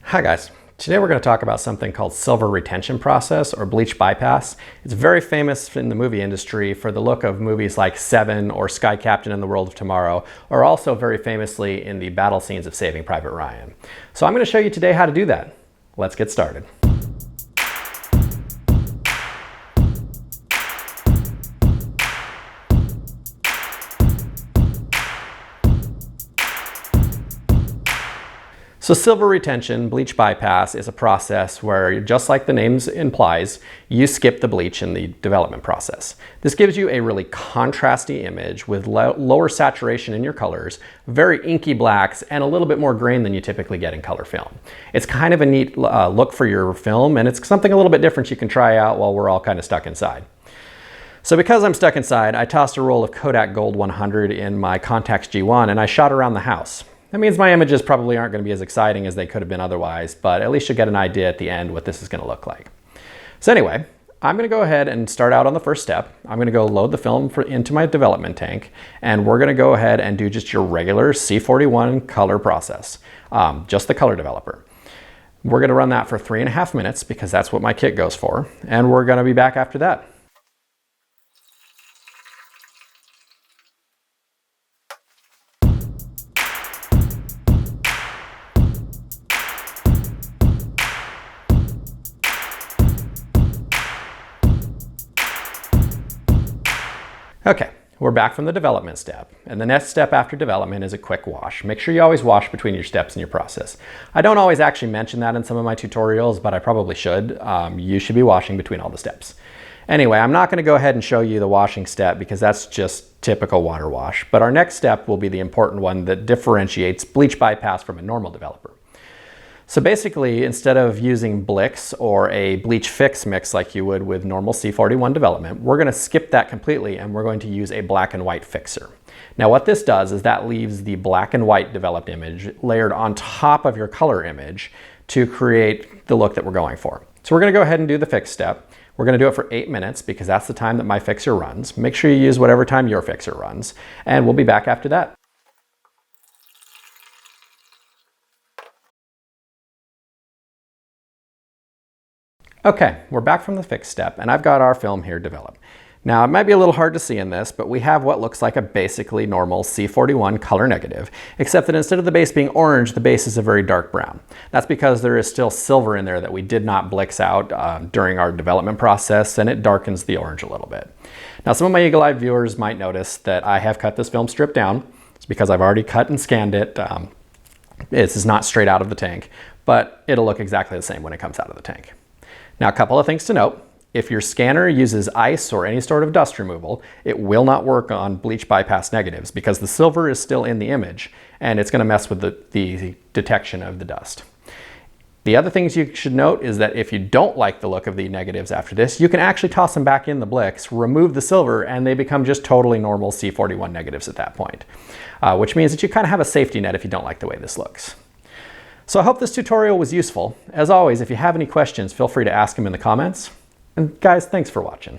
Hi guys, today we're going to talk about something called silver retention process or bleach bypass. It's very famous in the movie industry for the look of movies like Seven or Sky Captain and the World of Tomorrow, or also very famously in the battle scenes of Saving Private Ryan. So I'm going to show you today how to do that. Let's get started. So silver retention, bleach bypass, is a process where, just like the name implies, you skip the bleach in the development process. This gives you a really contrasty image with lower saturation in your colors, very inky blacks, and a little bit more grain than you typically get in color film. It's kind of a neat look for your film, and it's something a little bit different you can try out while we're all kind of stuck inside. So because I'm stuck inside, I tossed a roll of Kodak Gold 100 in my Contax G1 and I shot around the house. That means my images probably aren't going to be as exciting as they could have been otherwise, but at least you'll get an idea at the end what this is going to look like. So anyway, I'm going to go ahead and start out on the first step. I'm going to go load the film into my development tank, and we're going to go ahead and do just your regular C41 color process, just the color developer. We're going to run that for 3.5 minutes because that's what my kit goes for, and we're going to be back after that. Okay, we're back from the development step, and the next step after development is a quick wash. Make sure you always wash between your steps in your process. I don't always actually mention that in some of my tutorials, but I probably should. You should be washing between all the steps. Anyway, I'm not going to go ahead and show you the washing step because that's just typical water wash, but our next step will be the important one that differentiates bleach bypass from a normal developer. So basically, instead of using Blix or a bleach fix mix like you would with normal C41 development, we're going to skip that completely and we're going to use a black and white fixer. Now what this does is that leaves the black and white developed image layered on top of your color image to create the look that we're going for. So we're going to go ahead and do the fix step. We're going to do it for 8 minutes because that's the time that my fixer runs. Make sure you use whatever time your fixer runs, and we'll be back after that. Okay, we're back from the fix step, and I've got our film here developed. Now, it might be a little hard to see in this, but we have what looks like a basically normal C41 color negative, except that instead of the base being orange, the base is a very dark brown. That's because there is still silver in there that we did not Blix out during our development process, and it darkens the orange a little bit. Now, some of my eagle-eyed viewers might notice that I have cut this film strip down. It's because I've already cut and scanned it. This is not straight out of the tank, but it'll look exactly the same when it comes out of the tank. Now, a couple of things to note. If your scanner uses ice or any sort of dust removal, it will not work on bleach bypass negatives because the silver is still in the image and it's going to mess with the detection of the dust. The other things you should note is that if you don't like the look of the negatives after this, you can actually toss them back in the Blix, remove the silver, and they become just totally normal C41 negatives at that point, which means that you kind of have a safety net if you don't like the way this looks. So I hope this tutorial was useful. As always, if you have any questions, feel free to ask them in the comments. And guys, thanks for watching.